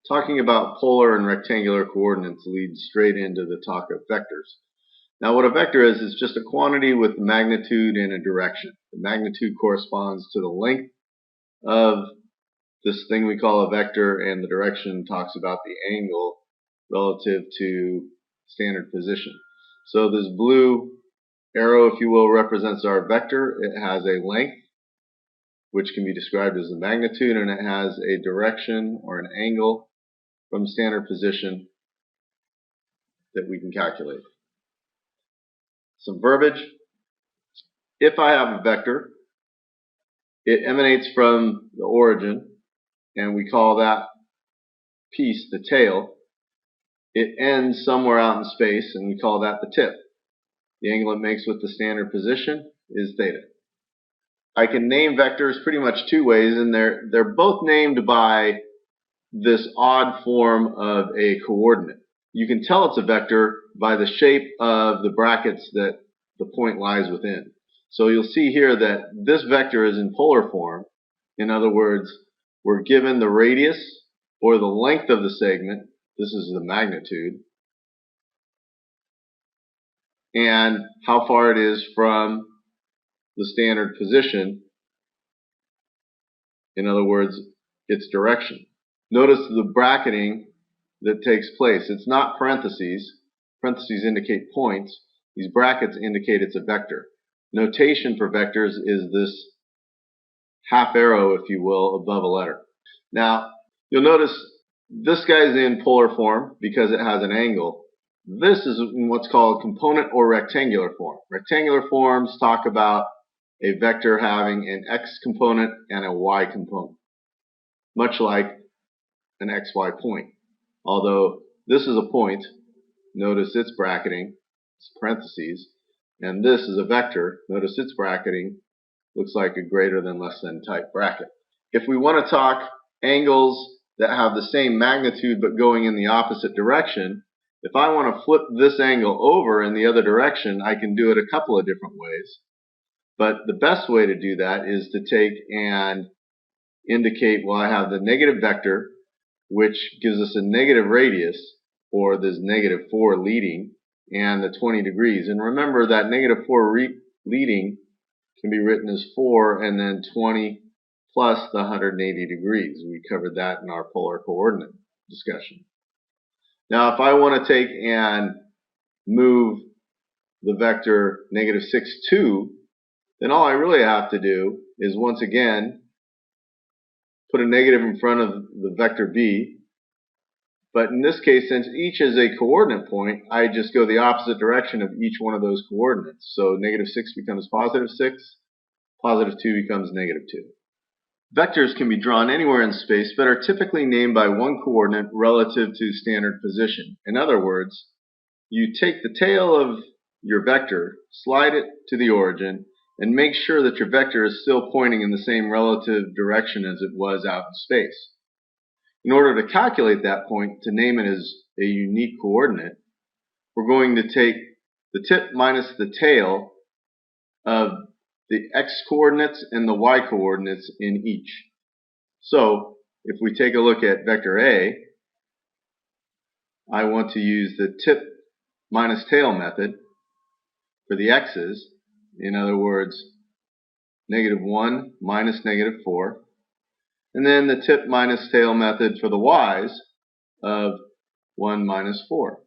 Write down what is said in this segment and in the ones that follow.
Talking about polar and rectangular coordinates leads straight into the talk of vectors. Now what a vector is just a quantity with magnitude and a direction. The magnitude corresponds to the length of this thing we call a vector, and the direction talks about the angle relative to standard position. So this blue arrow, if you will, represents our vector. It has a length, which can be described as the magnitude, and it has a direction or an angle from standard position that we can calculate. Some verbiage. If I have a vector, it emanates from the origin, and we call that piece the tail. It ends somewhere out in space, and we call that the tip. The angle it makes with the standard position is theta. I can name vectors pretty much two ways, and they're both named by this odd form of a coordinate. You can tell it's a vector by the shape of the brackets that the point lies within. So you'll see here that this vector is in polar form. In other words, we're given the radius or the length of the segment. This is the magnitude. And how far it is from the standard position. In other words, its direction. Notice the bracketing that takes place. It's not parentheses. Parentheses indicate points. These brackets indicate it's a vector. Notation for vectors is this half arrow, if you will, above a letter. Now, you'll notice this guy's in polar form because it has an angle. This is in what's called component or rectangular form. Rectangular forms talk about a vector having an x component and a y component, much like an xy point. Although this is a point, notice its bracketing, it's parentheses, and this is a vector, notice its bracketing, looks like a greater than less than type bracket. If we want to talk angles that have the same magnitude but going in the opposite direction, if I want to flip this angle over in the other direction, I can do it a couple of different ways. But the best way to do that is to take and indicate, well, I have the negative vector, which gives us a negative radius, or this -4 leading, and the 20 degrees. And remember that -4 leading can be written as 4 and then 20 plus the 180 degrees. We covered that in our polar coordinate discussion. Now if I want to take and move the vector -6, 2, then all I really have to do is once again put a negative in front of the vector b. But in this case, since each is a coordinate point, I just go the opposite direction of each one of those coordinates. So -6 becomes +6, +2 becomes -2. Vectors can be drawn anywhere in space, but are typically named by one coordinate relative to standard position. In other words, you take the tail of your vector, slide it to the origin, and make sure that your vector is still pointing in the same relative direction as it was out in space. In order to calculate that point, to name it as a unique coordinate, we're going to take the tip minus the tail of the x coordinates and the y coordinates in each. So, if we take a look at vector A, I want to use the tip minus tail method for the x's. In other words, -1 minus -4. And then the tip minus tail method for the y's of 1 minus 4.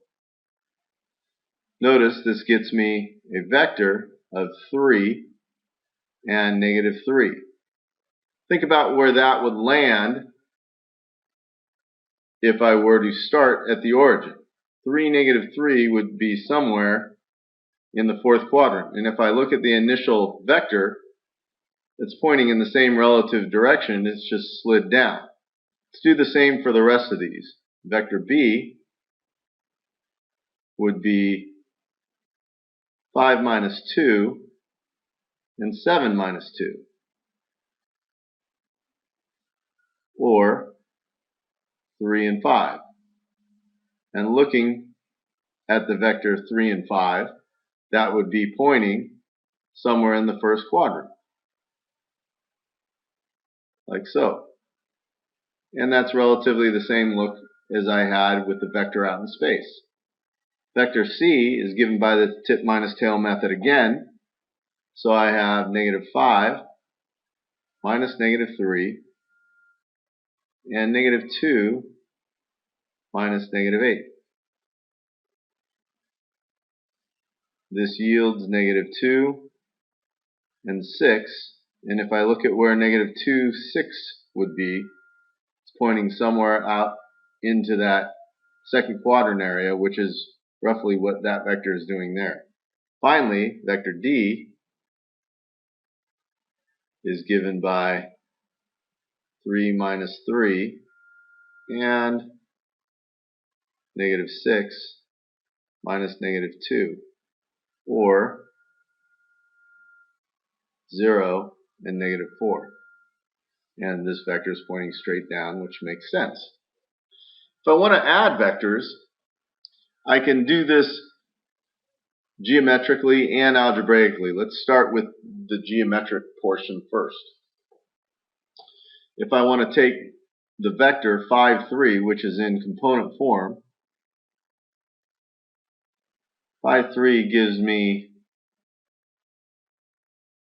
Notice this gets me a vector of 3 and -3. Think about where that would land if I were to start at the origin. 3, -3 would be somewhere in the fourth quadrant. And if I look at the initial vector, it's pointing in the same relative direction, it's just slid down. Let's do the same for the rest of these. Vector B would be 5 minus 2 and 7 minus 2. Or 3 and 5. And looking at the vector 3 and 5, that would be pointing somewhere in the first quadrant. Like so. And that's relatively the same look as I had with the vector out in space. Vector C is given by the tip minus tail method again. So I have -5 minus -3 and -2 minus -8. This yields -2 and 6. And if I look at where -2, 6 would be, it's pointing somewhere out into that second quadrant area, which is roughly what that vector is doing there. Finally, vector D is given by 3 minus 3 and -6 minus -2, or 0 and -4. And this vector is pointing straight down, which makes sense. If I want to add vectors, I can do this geometrically and algebraically. Let's start with the geometric portion first. If I want to take the vector 5, 3, which is in component form, 5, 3 gives me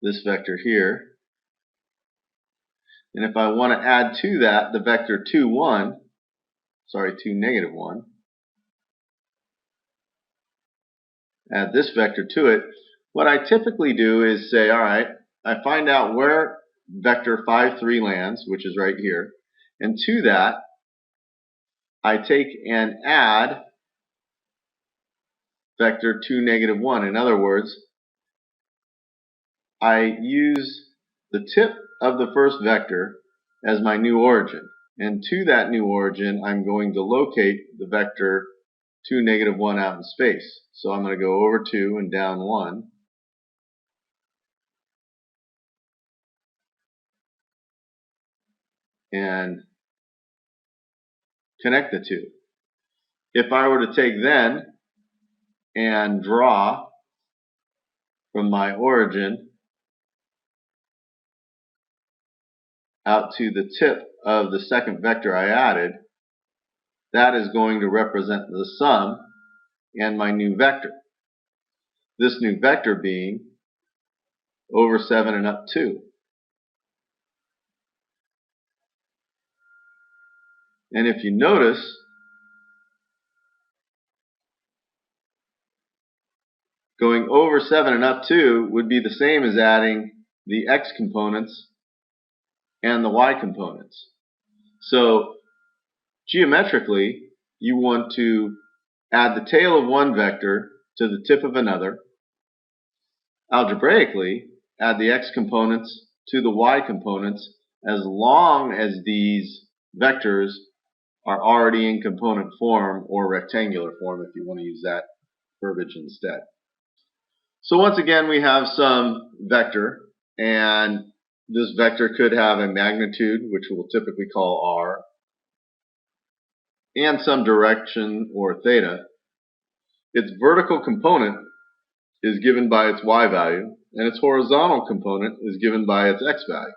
this vector here. And if I want to add to that the vector 2, 1, 2, -1, add this vector to it, what I typically do is say, all right, I find out where vector 5, 3 lands, which is right here, and to that, I take and add vector 2, -1. In other words, I use the tip of the first vector as my new origin, and to that new origin, I'm going to locate the vector 2, -1 out in space. So I'm going to go over 2 and down 1. And connect the two. If I were to take then and draw from my origin out to the tip of the second vector I added, that is going to represent the sum and my new vector. This new vector being over 7 and up 2. And if you notice, going over 7 and up 2 would be the same as adding the x components and the y components. So geometrically, you want to add the tail of one vector to the tip of another. Algebraically, add the x components to the y components as long as these vectors are already in component form or rectangular form, if you want to use that verbiage instead. So once again, we have some vector, and this vector could have a magnitude, which we'll typically call r, and some direction, or theta. Its vertical component is given by its y value, and its horizontal component is given by its x value.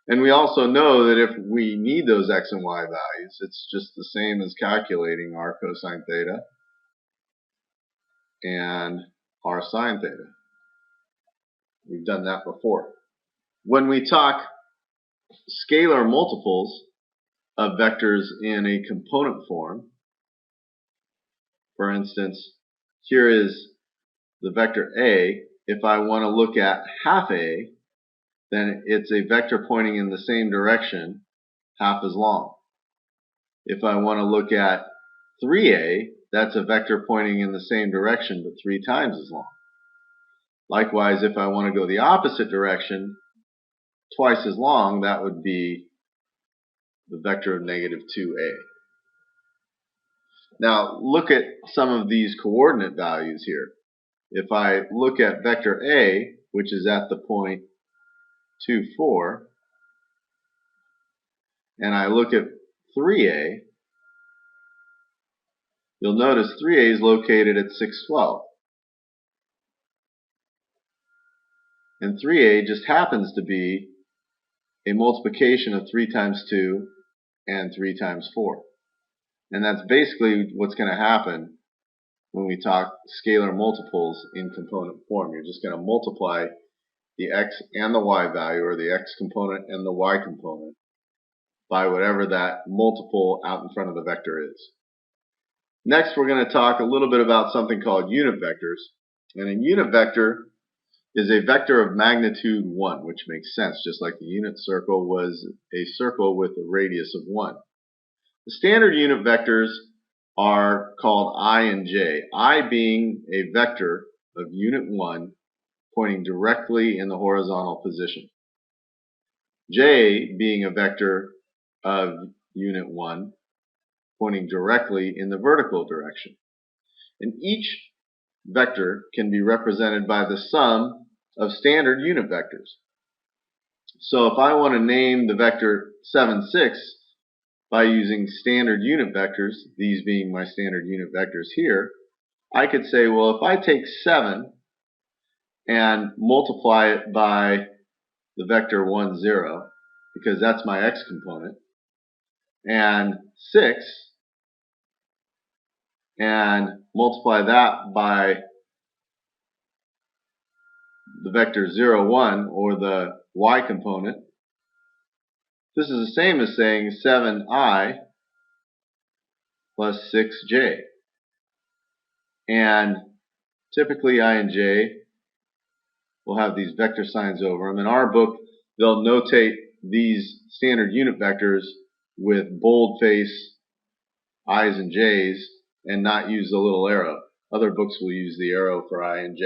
And we also know that if we need those x and y values, it's just the same as calculating r cosine theta and r sine theta. We've done that before. When we talk scalar multiples of vectors in a component form, for instance, here is the vector a. If I want to look at half a, then it's a vector pointing in the same direction, half as long. If I want to look at 3a, that's a vector pointing in the same direction, but 3 times as long. Likewise, if I want to go the opposite direction, twice as long, that would be the vector of -2a. Now, look at some of these coordinate values here. If I look at vector a, which is at the point 2, 4, and I look at 3a, you'll notice 3a is located at 6, 12. And 3a just happens to be a multiplication of 3 times 2 and 3 times 4. And that's basically what's going to happen when we talk scalar multiples in component form. You're just going to multiply the x and the y value, or the x component and the y component, by whatever that multiple out in front of the vector is. Next, we're going to talk a little bit about something called unit vectors. And a unit vector is a vector of magnitude 1, which makes sense, just like the unit circle was a circle with a radius of 1. The standard unit vectors are called I and j, I being a vector of unit 1 pointing directly in the horizontal position, j being a vector of unit 1 pointing directly in the vertical direction. And each vector can be represented by the sum of standard unit vectors. So if I want to name the vector 7, 6 by using standard unit vectors, these being my standard unit vectors here, I could say, well, if I take 7 and multiply it by the vector 1, 0, because that's my x component, and 6, and multiply that by the vector 0, 1, or the y component, this is the same as saying 7i plus 6j. And typically I and j will have these vector signs over them. In our book, they'll notate these standard unit vectors with boldface i's and j's and not use the little arrow. Other books will use the arrow for I and j.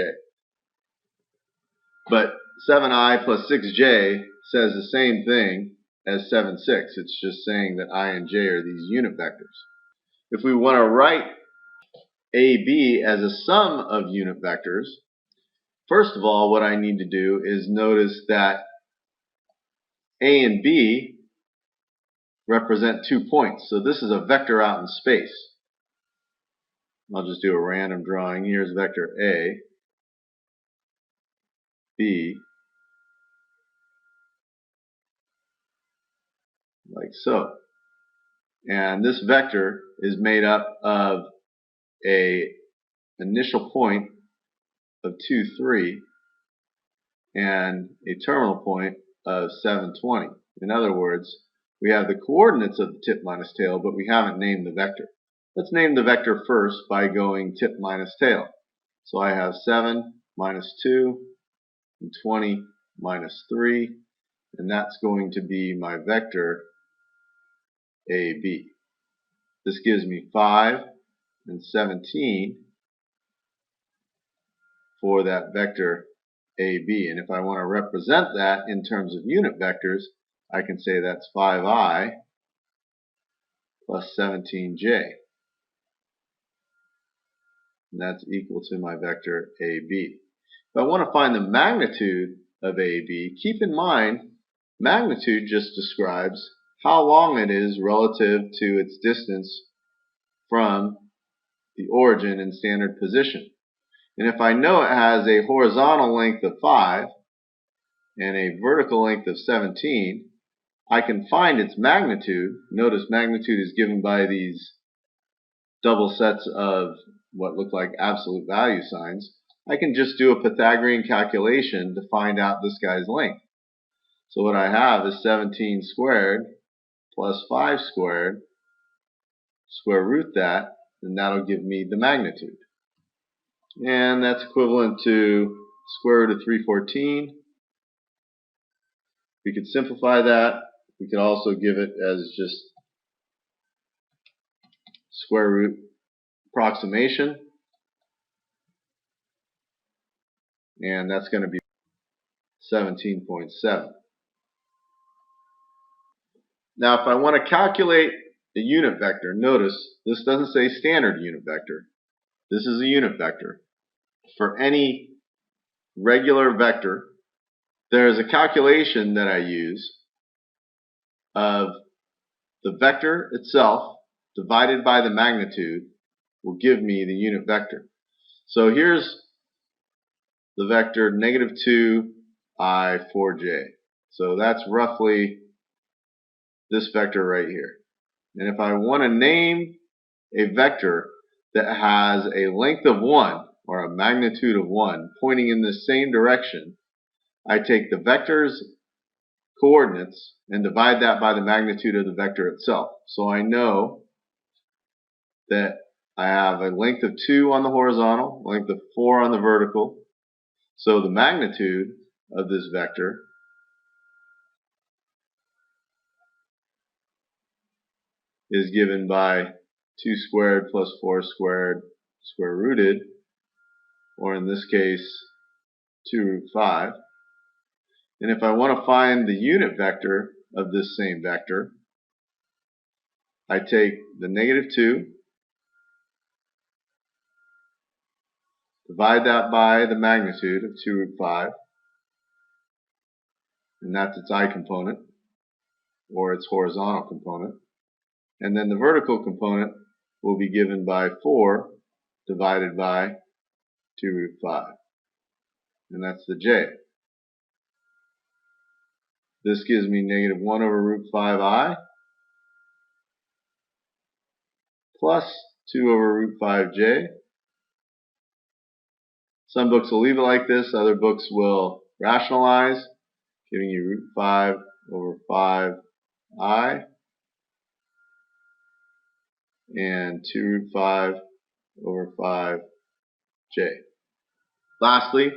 But 7i plus 6j says the same thing as 7, 6. It's just saying that I and j are these unit vectors. If we want to write AB as a sum of unit vectors, first of all, what I need to do is notice that A and B represent 2 points. So this is a vector out in space. I'll just do a random drawing. Here's vector A, B, like so. And this vector is made up of a initial point of 2, 3 and a terminal point of 7, 20. In other words, we have the coordinates of the tip minus tail, but we haven't named the vector. Let's name the vector first by going tip minus tail. So I have 7 minus 2 and 20 minus 3, and that's going to be my vector AB. This gives me 5 and 17 for that vector AB. And if I want to represent that in terms of unit vectors, I can say that's 5i plus 17j. And that's equal to my vector AB. If I want to find the magnitude of AB, keep in mind magnitude just describes how long it is relative to its distance from the origin in standard position. And if I know it has a horizontal length of 5 and a vertical length of 17, I can find its magnitude. Notice magnitude is given by these double sets of what look like absolute value signs. I can just do a Pythagorean calculation to find out this guy's length. So what I have is 17 squared plus 5 squared, square root that, and that'll give me the magnitude. And that's equivalent to square root of 314. We could simplify that. We could also give it as just square root approximation. And that's going to be 17.7. Now if I want to calculate the unit vector, notice this doesn't say standard unit vector. This is a unit vector. For any regular vector, there is a calculation that I use of the vector itself divided by the magnitude will give me the unit vector. So here's the vector negative 2i 4j. So that's roughly this vector right here. And if I want to name a vector that has a length of 1 or a magnitude of 1 pointing in the same direction, I take the vector's coordinates and divide that by the magnitude of the vector itself. So I know that I have a length of 2 on the horizontal, length of 4 on the vertical. So the magnitude of this vector is given by 2 squared plus 4 squared square rooted, or in this case 2 root 5. And if I want to find the unit vector of this same vector, I take the negative 2, divide that by the magnitude of 2 root 5, and that's its I component, or its horizontal component. And then the vertical component will be given by 4 divided by 2 root 5. And that's the j. This gives me negative 1 over root 5I plus 2 over root 5j. Some books will leave it like this, other books will rationalize, giving you root 5 over 5I and 2 root 5 over 5j. Lastly,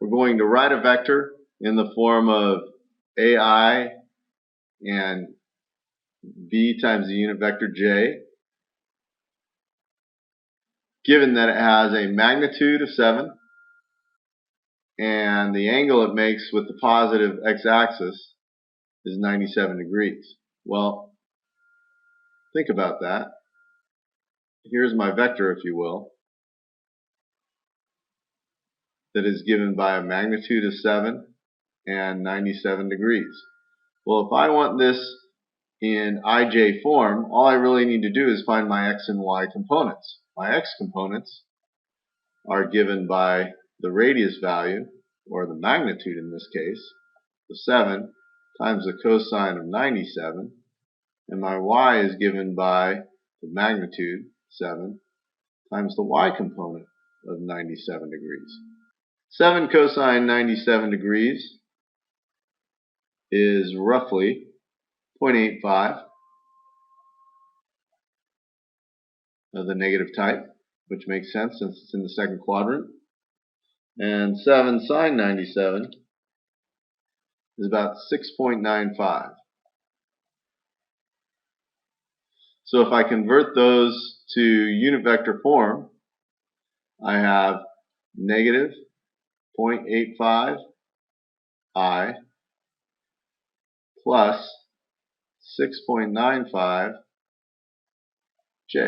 we're going to write a vector in the form of AI and b times the unit vector j, given that it has a magnitude of 7 and the angle it makes with the positive x-axis is 97 degrees. Well, think about that. Here's my vector, if you will, that is given by a magnitude of 7 and 97 degrees. Well, if I want this in ij form, all I really need to do is find my x and y components. My x components are given by the radius value, or the magnitude in this case, the 7 times the cosine of 97, and my y is given by the magnitude, 7, times the y component of 97 degrees. 7 cosine 97 degrees is roughly 0.85 of the negative type, which makes sense since it's in the second quadrant. And 7 sine 97 is about 6.95. So if I convert those to unit vector form, I have negative 0.85 I plus 6.95 j.